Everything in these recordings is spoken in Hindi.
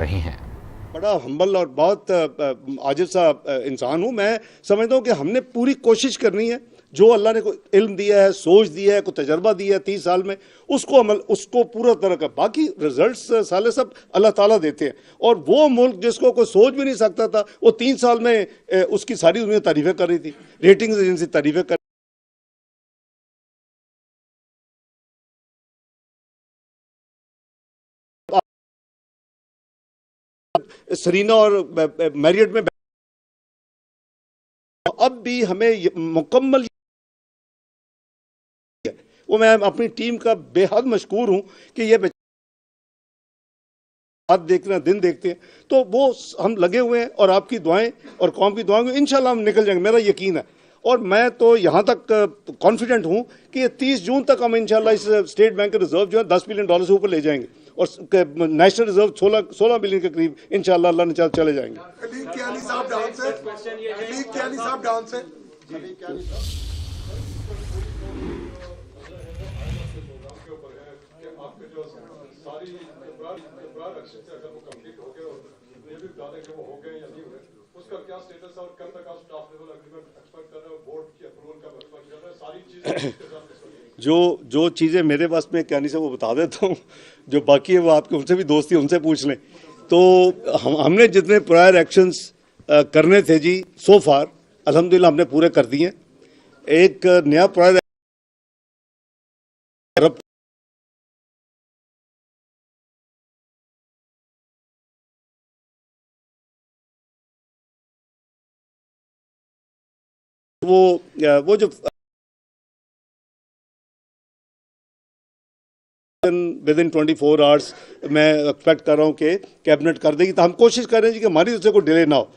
रही हैं। बड़ा हम्बल और बहुत आजिज़ सा इंसान हूँ। मैं समझता हूँ कि हमने पूरी कोशिश करनी है, जो अल्लाह ने कोई इल्म दिया है, सोच दिया है, कोई तजर्बा दिया है 30 साल में, उसको पूरा तरह का, बाकी रिजल्ट्स साले सब अल्लाह ताला देते हैं। और वो मुल्क जिसको कोई सोच भी नहीं सकता था, वो 3 साल में उसकी सारी दुनिया तारीफें कर रही थी, रेटिंग्स एजेंसी तारीफें कर सरीना और मैरियट में अब भी हमें मुकम्मल, वो मैं अपनी टीम का बेहद मशकूर हूं कि ये रात देखते हैं, दिन देखते हैं, तो वो हम लगे हुए हैं और आपकी दुआएं और कौम की दुआएं इंशाल्लाह हम निकल जाएंगे, मेरा यकीन है। और मैं तो यहाँ तक कॉन्फिडेंट हूँ कि 30 जून तक हम इंशाल्लाह इस स्टेट बैंक का रिजर्व जो है $10 बिलियन से ऊपर ले जाएंगे और नेशनल रिजर्व 16 बिलियन के करीब इंशाल्लाह अल्लाह ने चले जाएंगे। उसका क्या स्टेटस है और कब तक आप स्टाफ लेवल एग्रीमेंट एक्सपेक्ट कर रहे हो, बोर्ड की अप्रूवल कब एक्सपेक्ट कर रहे हो, सारी चीजें जो चीज़ें मेरे पास में क्या नहीं से वो बता देता हूँ, जो बाकी है वो आपके उनसे भी दोस्ती उनसे पूछ लें। तो हमने जितने प्रायर एक्शंस करने थे जी, सो फार अल्हम्दुलिल्लाह हमने पूरे कर दिए। एक नया प्रायर वो जो विद इन 24 आवर्स मैं एक्सपेक्ट कर रहा हूँ कि कैबिनेट कर देगी, तो हम कोशिश कर रहे हैं कि हमारी तरफ से कोई डिले ना हो।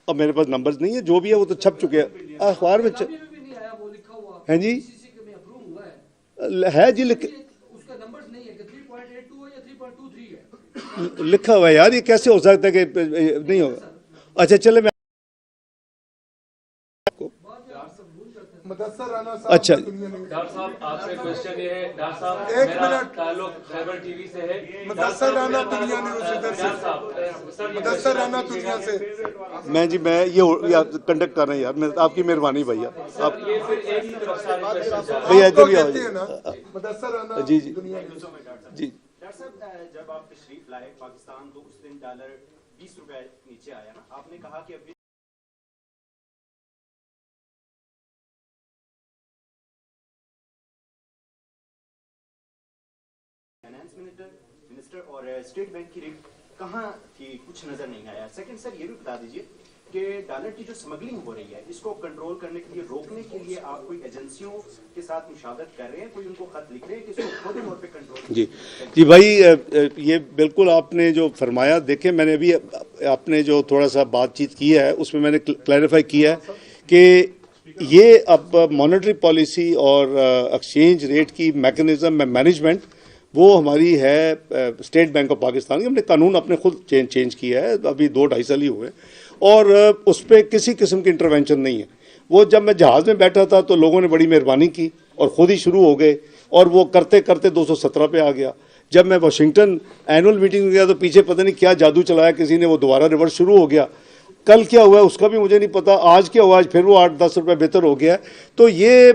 अब मेरे पास नंबर्स नहीं है, जो भी है वो तो छप चुके हैं अखबार में हैं जी, है जी, लिखा हुआ है यार, ये कैसे हो सकता है कि नहीं होगा। अच्छा चले, मैं मुदस्सर राना साहब, अच्छा डॉक्टर साहब आपसे क्वेश्चन ये है, डॉक्टर साहब एक मेरा मिनट, ताल्लुक खैबर टीवी से है। मुदस्सर राना दुनिया न्यूज़ इधर से, मुदस्सर राना दुनिया से। मैं ये कंडक्ट कर रहे हैं यार, मैं आपकी मेहरबानी भैया। आप ये फिर एक ही तरफ सारे क्वेश्चन भैया इधर भी आओ मुदस्सर राना जी जी दुनिया न्यूज़। जी। डॉक्टर साहब, जब आप तशरीफ लाए पाकिस्तान तो उस दिन डॉलर 20 रुपए नीचे आया ना, आपने कहा कि अभी फाइनेंस मिनिस्टर और स्टेट बैंक की रेट कहाँ थी, कुछ नजर नहीं आया। सेकंड सर, ये भी बता दीजिए कि डॉलर की जो स्मगलिंग हो रही है, इसको कंट्रोल करने के लिए, रोकने के लिए आप कोई एजेंसियों के साथ मुशावरत कर रहे हैं, कोई उनको खत लिख रहे हैं कि इसको खुद तौर पे कंट्रोल? जी भाई, ये बिल्कुल आपने जो फरमाया, देखें मैंने अभी आपने जो थोड़ा सा बातचीत की है उसमें मैंने क्लैरिफाई किया है कि ये अब मॉनेटरी पॉलिसी और एक्सचेंज रेट की मैकेनिज्म मैनेजमेंट वो हमारी है स्टेट बैंक ऑफ पाकिस्तान की। हमने कानून अपने खुद चेंज किया है, अभी 2-2.5 साल ही हुए, और उस पर किसी किस्म की इंटरवेंशन नहीं है। वो जब मैं जहाज़ में बैठा था तो लोगों ने बड़ी मेहरबानी की और ख़ुद ही शुरू हो गए, और वो करते करते 217 पे आ गया। जब मैं वाशिंगटन एनुअल मीटिंग में गया तो पीछे पता नहीं क्या जादू चलाया किसी ने, वो दोबारा रिवर्स शुरू हो गया। कल क्या हुआ उसका भी मुझे नहीं पता, आज क्या हुआ, आज फिर वो 8-10 रुपये बेहतर हो गया। तो ये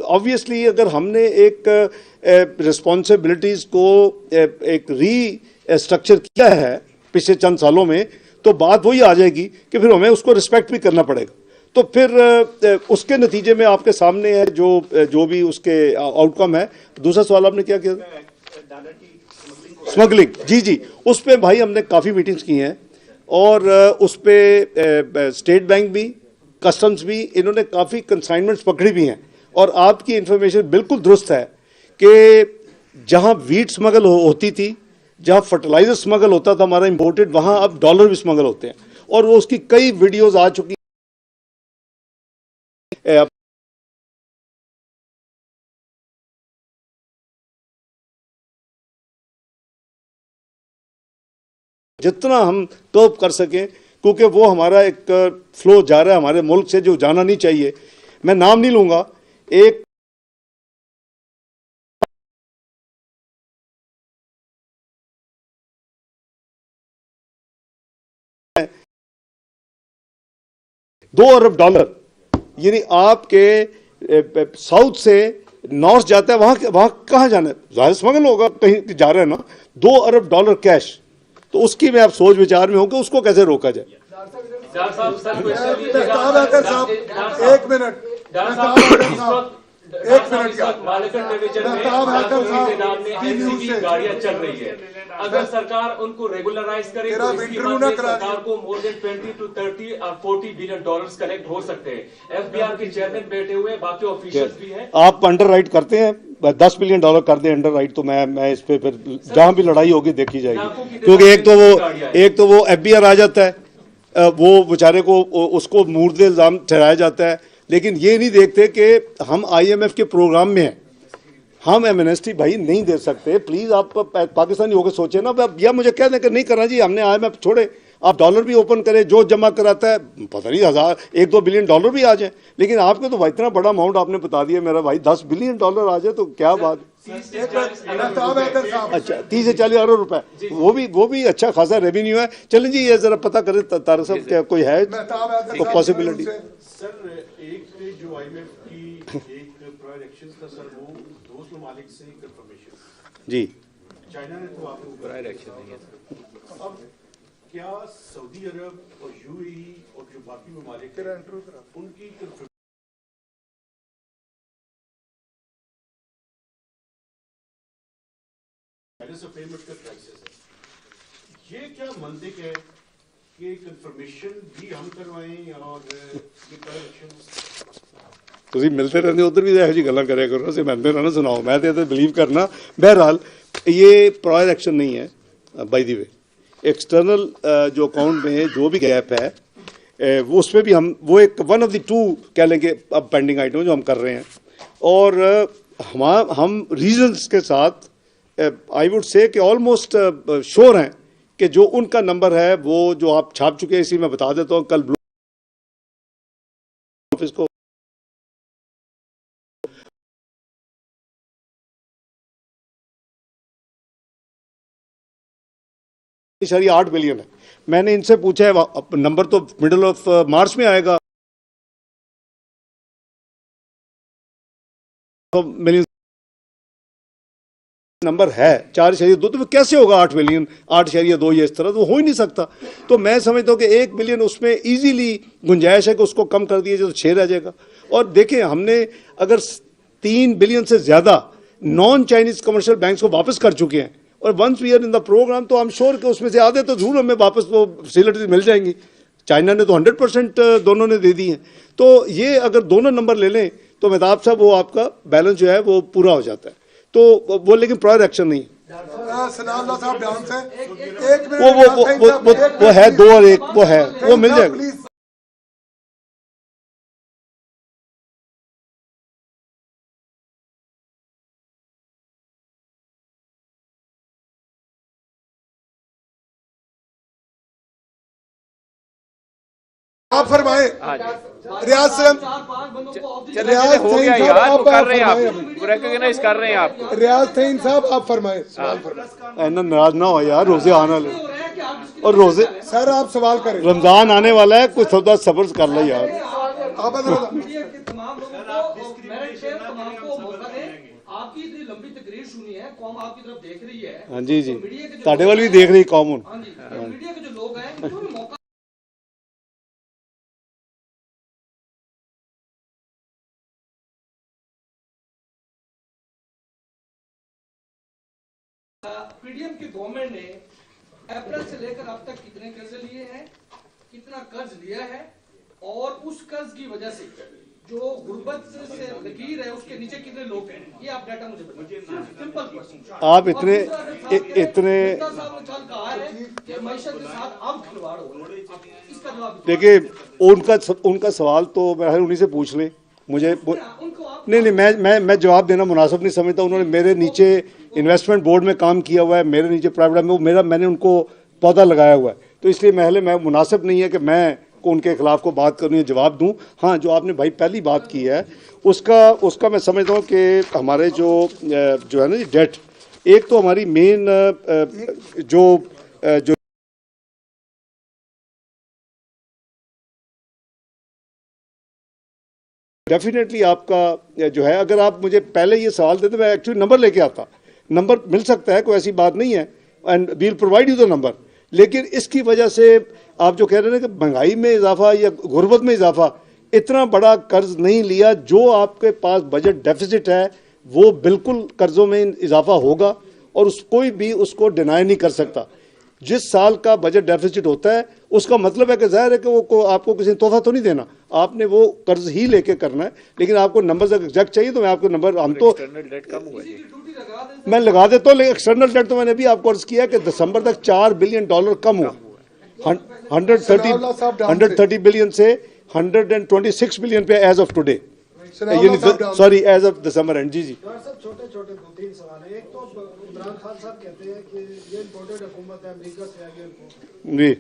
ऑब्वियसली अगर हमने एक रिस्पॉन्सिबिलिटीज़ को एक रीस्ट्रक्चर किया है पिछले चंद सालों में, तो बात वही आ जाएगी कि फिर हमें उसको रिस्पेक्ट भी करना पड़ेगा। तो फिर उसके नतीजे में आपके सामने है जो भी उसके आउटकम है। दूसरा सवाल आपने क्या किया? स्मगलिंग, जी, उस पर भाई हमने काफ़ी मीटिंग्स की हैं, और उस पर स्टेट बैंक भी, कस्टम्स भी, इन्होंने काफ़ी कंसाइनमेंट्स पकड़ी भी हैं। और आपकी इंफॉर्मेशन बिल्कुल दुरुस्त है कि जहां वीट स्मगल होती थी, जहां फर्टिलाइजर स्मगल होता था हमारा इंपोर्टेड, वहां अब डॉलर भी स्मगल होते हैं, और वो उसकी कई वीडियोस आ चुकी है। जितना हम कोप कर सकें, क्योंकि वो हमारा एक फ्लो जा रहा है हमारे मुल्क से जो जाना नहीं चाहिए। मैं नाम नहीं लूंगा, एक $2 अरब, यानी आपके साउथ से नॉर्थ जाता है, वहां कहां जाना है? जाहिर स्मगल होगा, कहीं जा रहे हैं ना। $2 अरब कैश, तो उसकी में आप सोच विचार में हो कि उसको कैसे रोका जाए। डॉक्टर साहब सर मेहताब हैकर साहब, एक मिनट। मेहताब हैकर साहब, एक मिनट का। मालिकन डिवीजन में मेहताब हैकर साहब, के नाम में टी न्यूज़ एनसीबी से। गाड़ियां चल रही है। अगर सरकार उनको रेगुलराइज करे तेरा तो इसकी इंटरव्यू मद ना में करा सरकार को मोर देन 20 to 30 और $40 बिलियन कलेक्ट हो सकते हैं। एफबीआर के चेयरमैन बैठे हुए, बाकी ऑफिशियल्स भी हैं। आप अंडर राइट करते हैं, $10 बिलियन कर दें अंडर राइट, तो मैं इस पे फिर जहां भी लड़ाई होगी देखी जाएगी। क्योंकि एक तो वो एफबीआर आ जाता है, वो बेचारे को उसको मुर्दे इल्जाम ठहराया जाता है, लेकिन ये नहीं देखते कि हम IMF के प्रोग्राम में हैं, हम एमनेस्टी भाई नहीं दे सकते। प्लीज आप पाकिस्तानी होकर सोचे ना, या मुझे कह दें कि नहीं करना जी, हमने IMF छोड़े, आप डॉलर भी ओपन करें, जो जमा कराता है पता नहीं 1-2 बिलियन डॉलर भी आ जाए, लेकिन आपको तो इतना बड़ा अमाउंट आपने बता दिया मेरा भाई, $10 बिलियन आ जाए तो क्या बात। मेहताब हैकर साहब, अच्छा, 30 से 40 अरब रुपए, वो भी अच्छा खासा रेवेन्यू है। चलें जी, ये जरा पता करें तारक साहब, क्या कोई है मेहताब हैकर तो साहब, पॉसिबिलिटी। सर एक जो IMF की एक प्रायर एक्शन था सर, वो 2 ममालिक से कंफर्मेशन, जी चाइना ने तो आपको प्रायर एक्शन नहीं है। अब क्या सऊदी अरब और UAE और जो बाकी ममालिक तेरा इंटरव्यू करा। उनकी confirmation बैलेंस ऑफ पेमेंट का क्राइसिस है, ये क्या मंदिक है कि कंफर्मेशन भी हम करवाएं और ये प्रायर एक्शन? ਤੁਸੀਂ ਮਿਲਦੇ ਰਹਿੰਦੇ, ਉਧਰ ਵੀ ਇਹੋ ਜਿਹੀ ਗੱਲਾਂ ਕਰਿਆ ਕਰੋ, ਅਸੀਂ ਮਿਲਦੇ ਰਹਿਣਾ, ਸੁਣਾਓ, मैं तो बिलीव करना। बहरहाल ये प्रायर एक्शन नहीं है, बाय द वे एक्सटर्नल जो अकाउंट में जो भी गैप है वो उसमें भी हम वो एक वन ऑफ द 2 कह लेंगे अब पेंडिंग आइटम जो हम कर रहे हैं, और हम रीजंस के साथ आई वुड से कि ऑलमोस्ट श्योर हैं कि जो उनका नंबर है वो जो आप छाप चुके हैं, इसी में बता देता हूँ, कल ब्लू ऑफिस को $8 बिलियन है। मैंने इनसे पूछा है, नंबर तो मिडिल ऑफ मार्च में आएगा, तो मिलियन नंबर है 4.2, तो कैसे होगा 8 बिलियन, 8.2, ये इस तरह तो हो ही नहीं सकता। तो मैं समझता हूँ कि 1 बिलियन उसमें इजीली गुंजाइश है कि उसको कम कर दिया जाए तो 6 रह जाएगा। और देखें, हमने अगर 3 बिलियन से ज्यादा नॉन चाइनीज कमर्शियल बैंक्स को वापस कर चुके हैं, और once we are in the programme, तो आई एम श्योर कि उसमें से आधे तो जरूर हमें वापस वो फैसिलिटीज मिल जाएंगी। चाइना ने तो 100% दोनों ने दे दी हैं। तो ये अगर दोनों नंबर ले लें तो मेहताब साहब वो आपका बैलेंस जो है वो पूरा हो जाता है। तो वो लेकिन प्रायर एक्शन नहीं है। सनाउल्लाह साहब बयान से एक मिनट, वो है 2 और 1 वो है, वो मिल जाएगा। प्लीज। आप फरमाए रियाज से चले हो गया यार, तो कर रहे हैं आप, रिकॉग्नाइज कर रहे हैं आपको। रियाज तहीन साहब आप फरमाए, सवाल फरमाए। इतना नाराज ना हो यार, रोजे आने वाले, और रोजे सर आप सवाल करें। रमजान आने वाला है, कुछ थोड़ा सब्र कर लो यार। आप मीडिया के तमाम लोगों को मेरिट शेयर तमाम को मौका दें। आपकी इतनी लंबी तकरीर सुनी है, कौम आपकी तरफ देख रही है। हाँ जी जी, तो मीडिया के जो ताड़े लोग वाल भी हैं- देख रही कौम हुन। हाँ जी, तो मीडिया के जो लोग हैं उनको भी मौका पीडीएम की गवर्नमेंट ने अप्रैल से लेकर अब तक कितने कर्ज लिए हैं, कितना कर्ज लिया है, और उस कर्ज की वजह से जो गुर्बत से लकीर है उसके नीचे कितने लोग हैं, ये आप डाटा मुझे बताइए। Simple question. आप इतने साहब ने कल कहा है कि मईशत के साथ अब खिलवाड़ हो रहा है। इसका जवाब देखिए, उनका सवाल तो मैं उन्हीं से पूछ लें। मुझे उनको आप नहीं, मैं जवाब देना मुनासिब नहीं समझता। उन्होंने मेरे नीचे इन्वेस्टमेंट बोर्ड में काम किया हुआ है, मेरे नीचे प्राइवेट में मैंने उनको पौधा लगाया हुआ है, तो इसलिए मैं मुनासिब नहीं है कि मैं को उनके खिलाफ को बात करूँ या जवाब दूँ। हाँ, जो आपने भाई पहली बात की है उसका मैं समझता हूँ कि हमारे जो है ना जी डेट, एक तो हमारी मेन जो डेफिनेटली आपका जो है, अगर आप मुझे पहले ये सवाल देते मैं एक्चुअली नंबर लेके आता, नंबर मिल सकता है, कोई ऐसी बात नहीं है, and we will provide you the number. लेकिन इसकी वजह से आप जो कह रहे हैं कि महंगाई में इजाफा या गुर्बत में इजाफा, इतना बड़ा कर्ज नहीं लिया। जो आपके पास बजट डेफिसिट है वो बिल्कुल कर्जों में इजाफा होगा और कोई भी उसको डिनाई नहीं कर सकता। जिस साल का बजट डेफिसिट होता है उसका मतलब है कि जाहिर है कि वो आपको किसी तोहफा तो नहीं देना, आपने वो कर्ज ही लेके करना है। लेकिन आपको नंबर एग्जैक्ट चाहिए तो मैं आपको नंबर, हम तो एक्सटर्नल डेट कम हुआ जी, मैं लगा देता हूँ, लेकिन एक्सटर्नल डेट तो मैंने भी आपको अर्ज किया कि दिसंबर तक $4 बिलियन कम हुआ, 130 बिलियन से 126 बिलियन पे as of today, sorry as of December end. जी साहब छोटे छोटे 2-3 सवाल है। एक तो इमरान खान साहब कहते हैं कि ये इम्पोर्टेड हुकूमत है, अमेरिका से आई है इनको, जी,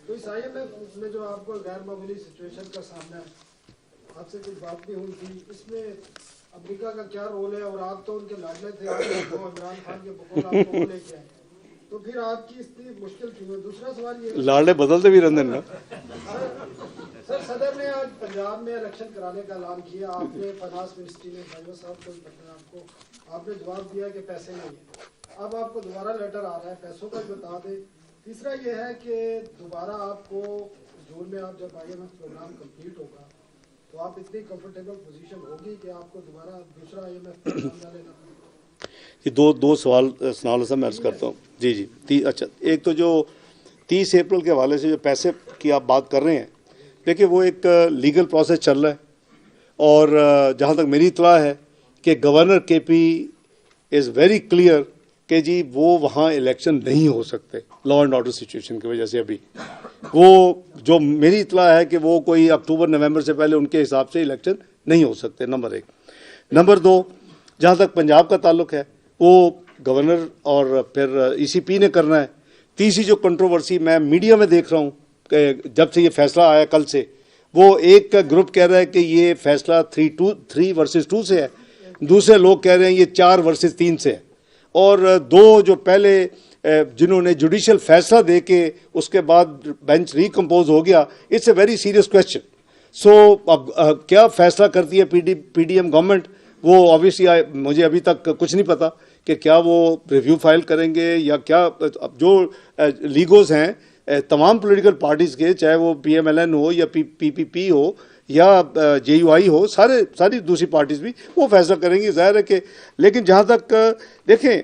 तो इस IMF में जो आपको गैर मामूली सिचुएशन का सामना है, आपसे कुछ बात भी हुई थी, इसमें अमेरिका का क्या रोल है? और आप तो उनके लाडले थे, आपको इमरान खान के बकौल आपको वो लेके आए, तो फिर आपकी स्थिति मुश्किल क्यों है? दूसरा सवाल ये, लाडले बदलते भी रहते ना। सर सदर ने आज पंजाब में इलेक्शन कराने का ऐलान किया, आपने फाइनेंस मिनिस्ट्री में भाइयों साहब को आपको आपने जवाब दिया कि पैसे नहीं है। अब आपको दोबारा लेटर आ रहा है, पैसों का बता दें। तीसरा ये है कि दोबारा आपको जून में आप जब IMF प्रोग्राम कंप्लीट होगा तो आप इतनी कंफर्टेबल पोजीशन होगी कि आपको दोबारा दूसरा IMF प्रोग्राम ना लेना पड़े? ये दो सवाल सनाल से मैं अर्ज करता हूँ। जी अच्छा, एक तो जो 30 अप्रैल के हवाले से जो पैसे की आप बात कर रहे हैं, देखिए वो एक लीगल प्रोसेस चल रहा है और जहाँ तक मेरी इत्तला है कि governor KP is very clear कि जी वो वहाँ इलेक्शन नहीं हो सकते लॉ एंड ऑर्डर सिचुएशन की वजह से। अभी वो जो मेरी इत्तला है कि वो कोई अक्टूबर-नवंबर से पहले उनके हिसाब से इलेक्शन नहीं हो सकते, नंबर 1। नंबर 2, जहाँ तक पंजाब का ताल्लुक है वो गवर्नर और फिर ECP ने करना है। तीसरी जो कंट्रोवर्सी मैं मीडिया में देख रहा हूँ कि जब से ये फैसला आया कल से, वो एक का ग्रुप कह रहा है कि ये फैसला 3 वर्सेस 2 से है, दूसरे लोग कह रहे हैं ये 4 वर्सेस 3 से है, और 2 जो पहले जिन्होंने जुडिशियल फैसला दे के उसके बाद बेंच रिकम्पोज हो गया, it's a very serious question. So अब क्या फैसला करती है PDM गवर्नमेंट, वो ऑब्वियसली मुझे अभी तक कुछ नहीं पता कि क्या वो रिव्यू फाइल करेंगे या क्या। अब जो लीगोज हैं तमाम पॉलिटिकल पार्टीज़ के, चाहे वो PMLN हो या PPP हो या JUI हो, सारी दूसरी पार्टीज़ भी वो फैसला करेंगी, जाहिर है कि। लेकिन जहाँ तक देखें,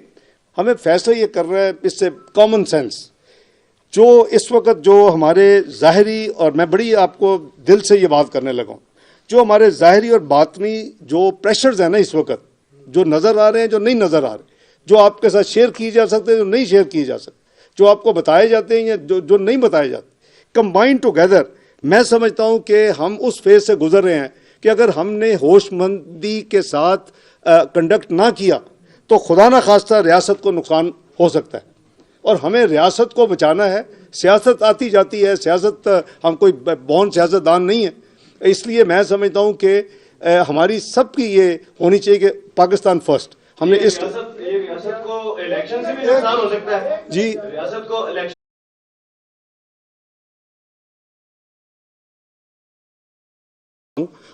हमें फैसला ये कर रहा है इससे कॉमन सेंस, जो इस वक्त जो हमारे ज़ाहरी, और मैं बड़ी आपको दिल से ये बात करने लगा हूँ, जो हमारे ज़ाहरी और बातनी जो प्रेशर्स हैं ना इस वक्त, जो नज़र आ रहे हैं, जो नहीं नज़र आ रहे, जो आपके साथ शेयर किए जा सकते हैं, जो नहीं शेयर किए जा सकते, जो आपको बताए जाते हैं या जो नहीं बताए जाते, कंबाइंड टुगेदर, मैं समझता हूं कि हम उस फेज से गुजर रहे हैं कि अगर हमने होशमंदी के साथ कंडक्ट ना किया तो खुदा ना खास्ता रियासत को नुकसान हो सकता है, और हमें रियासत को बचाना है। सियासत आती जाती है, सियासत, हम कोई बॉर्न सियासतदान नहीं है, इसलिए मैं समझता हूं कि हमारी सबकी ये होनी चाहिए कि पाकिस्तान फर्स्ट। हमने इस रियासत को इलेक्शन से भी नुकसान हो सकता है जी, रियासत को इलेक्शन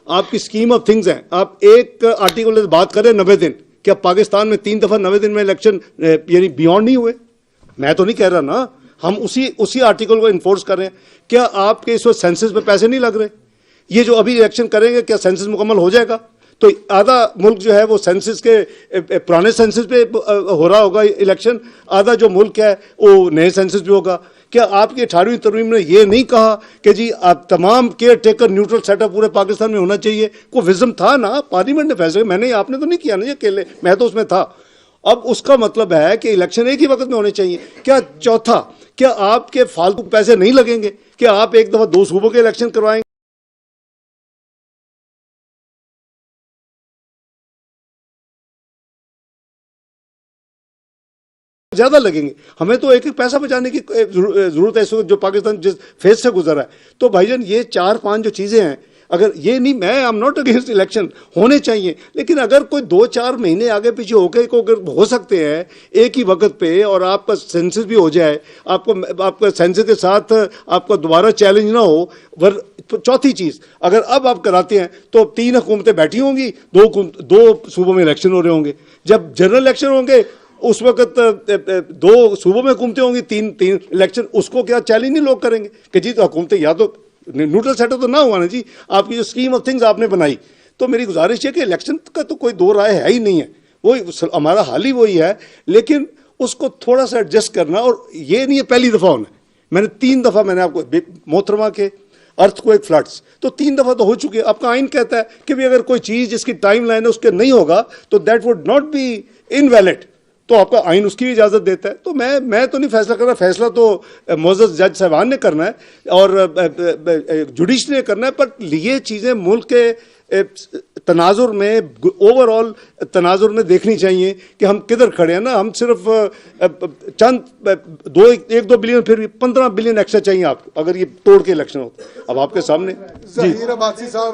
आपकी स्कीम ऑफ थिंग्स है। आप एक आर्टिकल बात करें 90 दिन, क्या पाकिस्तान में 3 दफा 90 दिन में इलेक्शन यानी बियॉन्ड नहीं हुए? मैं तो नहीं कह रहा ना, हम उसी आर्टिकल को इन्फोर्स कर रहे हैं। क्या आपके इस वक्त सेंसस पे पैसे नहीं लग रहे? ये जो अभी इलेक्शन करेंगे, क्या सेंसस मुकम्मल हो जाएगा? तो आधा मुल्क जो है वो सेंसस के पुराने सेंसस पे हो रहा होगा इलेक्शन, आधा जो मुल्क है वो नए सेंसस पे होगा। क्या आपकी 18वीं तरमीम ने ये नहीं कहा कि जी आप तमाम केयर टेकर न्यूट्रल सेटअप पूरे पाकिस्तान में होना चाहिए? को विजन था ना, पार्लियामेंट ने फैसला, मैंने, आपने तो नहीं किया ना ये अकेले, मैं तो उसमें था। अब उसका मतलब है कि इलेक्शन एक ही वक्त में होने चाहिए। क्या चौथा, क्या आपके फालतू पैसे नहीं लगेंगे? क्या आप एक दफा 2 सूबों के इलेक्शन करवाएंगे? ज्यादा लगेंगे। हमें तो एक पैसा बचाने की जरूरत है इस वक्त, जो पाकिस्तान जिस फेज से गुजरा है। तो भाईजान ये 4-5 जो चीजें हैं, अगर ये नहीं, मैं I am not against election, होने चाहिए, लेकिन अगर कोई 2-4 महीने आगे पीछे होकर को अगर हो सकते हैं एक ही वक्त पे, और आपका सेंसस भी हो जाए, आपका सेंसस के साथ आपका दोबारा चैलेंज ना हो। चौथी चीज़, अगर अब आप कराते हैं तो 3 हुकूमतें बैठी होंगी, 2 सूबों में इलेक्शन हो रहे होंगे। जब जनरल इलेक्शन होंगे उस वक्त 2 सूबों में हुकूमतें होंगी, 3 इलेक्शन, उसको क्या चैलेंज नहीं लोग करेंगे कि जी तो हुकूमतें या तो न्यूट्रल सेटअप तो ना हुआ ना जी, आपकी जो स्कीम ऑफ थिंग्स आपने बनाई। तो मेरी गुजारिश है कि इलेक्शन का तो कोई दो राय है ही नहीं है, वही हमारा हाल ही वही है, लेकिन उसको थोड़ा सा एडजस्ट करना। और ये नहीं है पहली दफ़ा होना, मैंने 3 दफ़ा मैंने आपको मोहतरमा के अर्थक्वेक फ्लड्स तो 3 दफ़ा तो हो चुके हैं। आपका आइन कहता है कि भी अगर कोई चीज़ जिसकी टाइम लाइन है उसके नहीं होगा तो that would not be invalid, तो आपका आइन उसकी भी इजाज़त देता है। तो मैं तो नहीं फैसला कर रहा, फैसला तो मोअज़्ज़ज़ जज साहबान ने करना है और जुडिशरी ने करना है, पर ये चीज़ें मुल्क के तनाजुर में, ओवरऑल तनाजुर में देखनी चाहिए कि हम किधर खड़े हैं ना। हम सिर्फ चंद 1-2 बिलियन, फिर भी 15 बिलियन एक्स्ट्रा चाहिए आपको अगर ये तोड़ के इलेक्शन हो। अब आपके सामने ज़हीर अब्बासी साहब,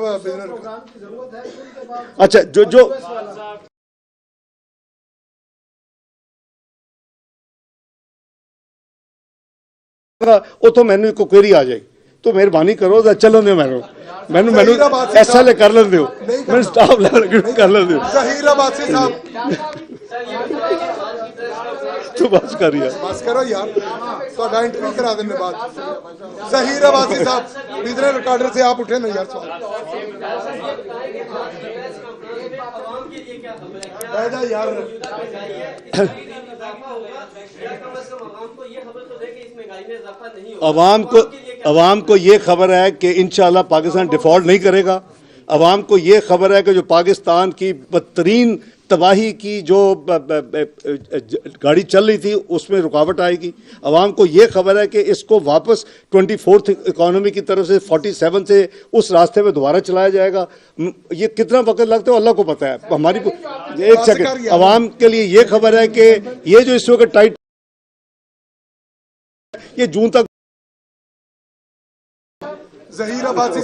अच्छा जो उतो मैनू एक क्वेरी आ जाएगी, तो मेहरबानी करो चलो दो मैनू ऐसा ले कर लें दो, मैं स्टाफ कर लें दो। ज़हीर अब्बासी साहब तू बस कर यार, बस करो यार, तो इंटरव्यू करा देने बाद। ज़हीर अब्बासी साहब बिजनेस रिकॉर्डर से आप उठे ना यार, सवाल यार। अवाम को ये खबर है कि इंशाल्लाह पाकिस्तान डिफॉल्ट नहीं करेगा। अवाम को ये खबर है कि जो पाकिस्तान की बदतरीन तबाही की जो गाड़ी चल रही थी उसमें रुकावट आएगी। अवाम को ये खबर है कि इसको वापस 24th इकॉनमी की तरफ से 47 से उस रास्ते में दोबारा चलाया जाएगा। ये कितना वक्त लगता है अल्लाह को पता है। हमारी एक सेकंड, अवाम के लिए ये खबर है कि ये जो इस वक्त टाइट, ये जून तक। ज़हीर अब्बासी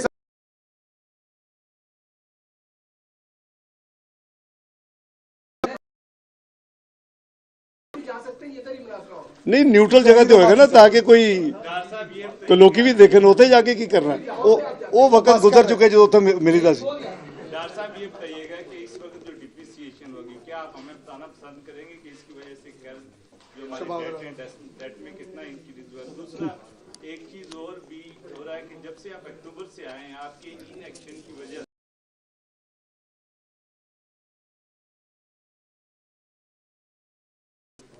नहीं, न्यूट्रल जगह तो होगा ना, ताकि कोई लोग भी देखे होते जाके की करना है। वो वक्त गुजर चुके जो तो मिली था। डॉक्टर साहब ये बताइएगा कि इस वक्त जो डिप्रिसिएशन होगी, क्या आप हमें बताना पसंद करेंगे कि इसकी वजह से कर्ज जो हमारे डेट में कितना इंक्रीज हुआ? दूसरा एक चीज और भी हो रहा है कि जब से आप अक्टूबर से आए हैं, आपके इनएक्शन की वजह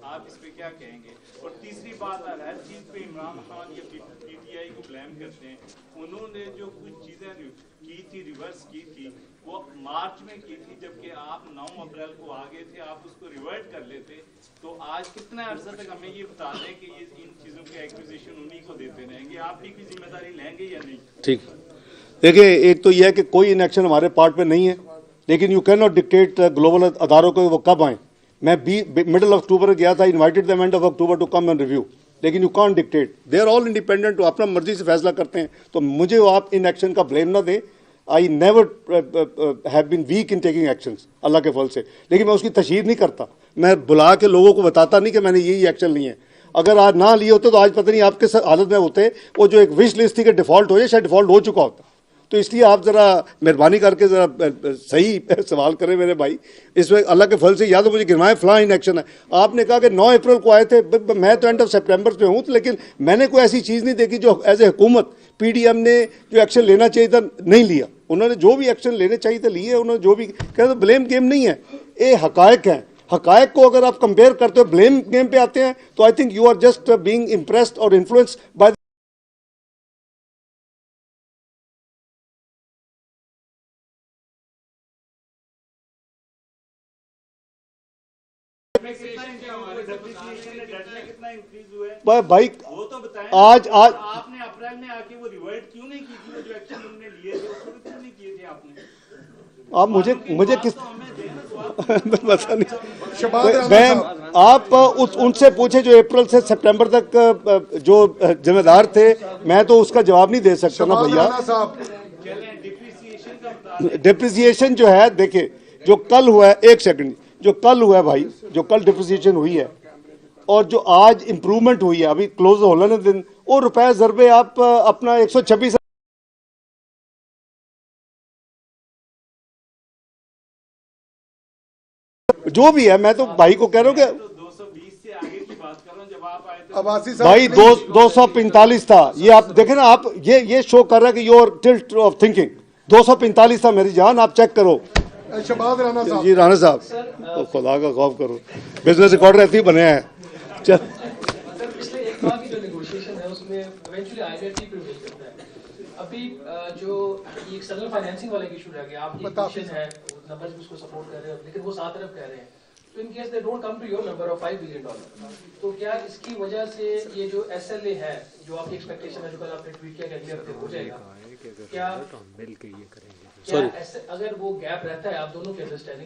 आप इस पे क्या कहेंगे? और तीसरी बात, हर चीज पे इमरान खान या पीटीआई को ब्लेम करते हैं। उन्होंने जो कुछ चीजें की थी, रिवर्स की थी, वो मार्च में की थी, जबकि आप 9 अप्रैल को आ गए थे। आप उसको रिवर्ट कर लेते तो आज कितना अर्सा तक हमें ये बता दें कि ये इन चीजों के एक्विजिशन उन्हीं को देते रहेंगे, आप भी कोई जिम्मेदारी लेंगे या नहीं? ठीक, देखिए, एक तो यह है कि कोई इनएक्शन हमारे पार्ट में नहीं है, लेकिन you can not dictate global अदारों को वो कब आए। मैं मिडिल ऑफ अक्टूबर गया था, invited them end of October to come and review, लेकिन you can't dictate, they are all independent, अपना मर्जी से फैसला करते हैं। तो मुझे आप इन एक्शन का ब्लेम ना दें। I never have been weak in taking actions, Allah के फल से, लेकिन मैं उसकी तशहीर नहीं करता। मैं बुला के लोगों को बताता नहीं कि मैंने यही एक्शन लिए हैं। अगर आज ना लिए होते तो आज पता नहीं आप किस हालत में होते। वो जो एक विश लिस्ट थी कि डिफॉल्ट हो जाए, शायद डिफॉल्ट हो चुका होता। तो इसलिए आप ज़रा मेहरबानी करके ज़रा सही सवाल करें मेरे भाई। इसमें अल्लाह के फल से या तो मुझे गिरवाएं फलां इन एक्शन है। आपने कहा कि 9 अप्रैल को आए थे, मैं तो एंड ऑफ सितंबर पे हूँ, लेकिन मैंने कोई ऐसी चीज़ नहीं देखी जो एज ए हुकूमत पीडीएम ने जो एक्शन लेना चाहिए था नहीं लिया। उन्होंने जो भी एक्शन लेने चाहिए थे लिए, उन्होंने जो भी कहा, तो ब्लेम गेम नहीं है, ये हकायक हैं। हकायक को अगर आप कंपेयर करते हो ब्लेम गेम पे आते हैं तो I think you are just being impressed और इन्फ्लुएंस्ड बाय भाई। वो तो बताएं, आज आपने अप्रैल में आके वो रिवर्ट क्यों नहीं की थी? जो एक्शन उन्होंने लिए थे उसको क्यों नहीं किए थे आपने? आप मुझे किस पता नहीं। मैं आप उनसे पूछे जो अप्रैल से सितंबर तक जो जिम्मेदार थे, मैं तो उसका जवाब नहीं दे सकता ना भैया। डिप्रिसिएशन जो है, देखिए जो कल हुआ है, एक सेकंड, जो कल हुआ है भाई, जो कल डिप्रिसिएशन हुई है और जो आज इंप्रूवमेंट हुई है, अभी क्लोज होने दिन, वो रुपए जरबे आप अपना 126 जो भी है, मैं तो भाई को कह रहा हूँ कि 220 से आगे की बात कर रहा हूँ। जब आप आए थे अब्बासी साहब भाई 245 था। ये आप देखें ना, आप ये शो कर रहा है कि योर टिल्ट ऑफ थिंकिंग 245 था मेरी जान, आप चेक करो। शहबाज राणा साहब, जी राणा साहब, तो खुदा का खौफ करो, बिजनेस रिकॉर्ड रहती बने हैं। चल सर, पिछले एक माह की जो नेगोशिएशन है उसमें इवेंचुअली आईआईटी प्रिवेल करता है। अभी जो ये एक्सटर्नल फाइनेंसिंग वाला इशू रह गया, आपकी पोजीशन है, नंबर्स भी उसको सपोर्ट कर रहे हैं, लेकिन वो 7 अरब कह रहे हैं। तो in case they don't come to your number of $5 billion, तो क्या इसकी वजह से ये जो एसएलए है, जो आपकी एक्सपेक्टेशन है, जो कल आपने ट्वीट किया कि अगले हफ्ते हो जाएगा, क्या अगर वो गैप रहता है आप दोनों की अंडरस्टैंडिंग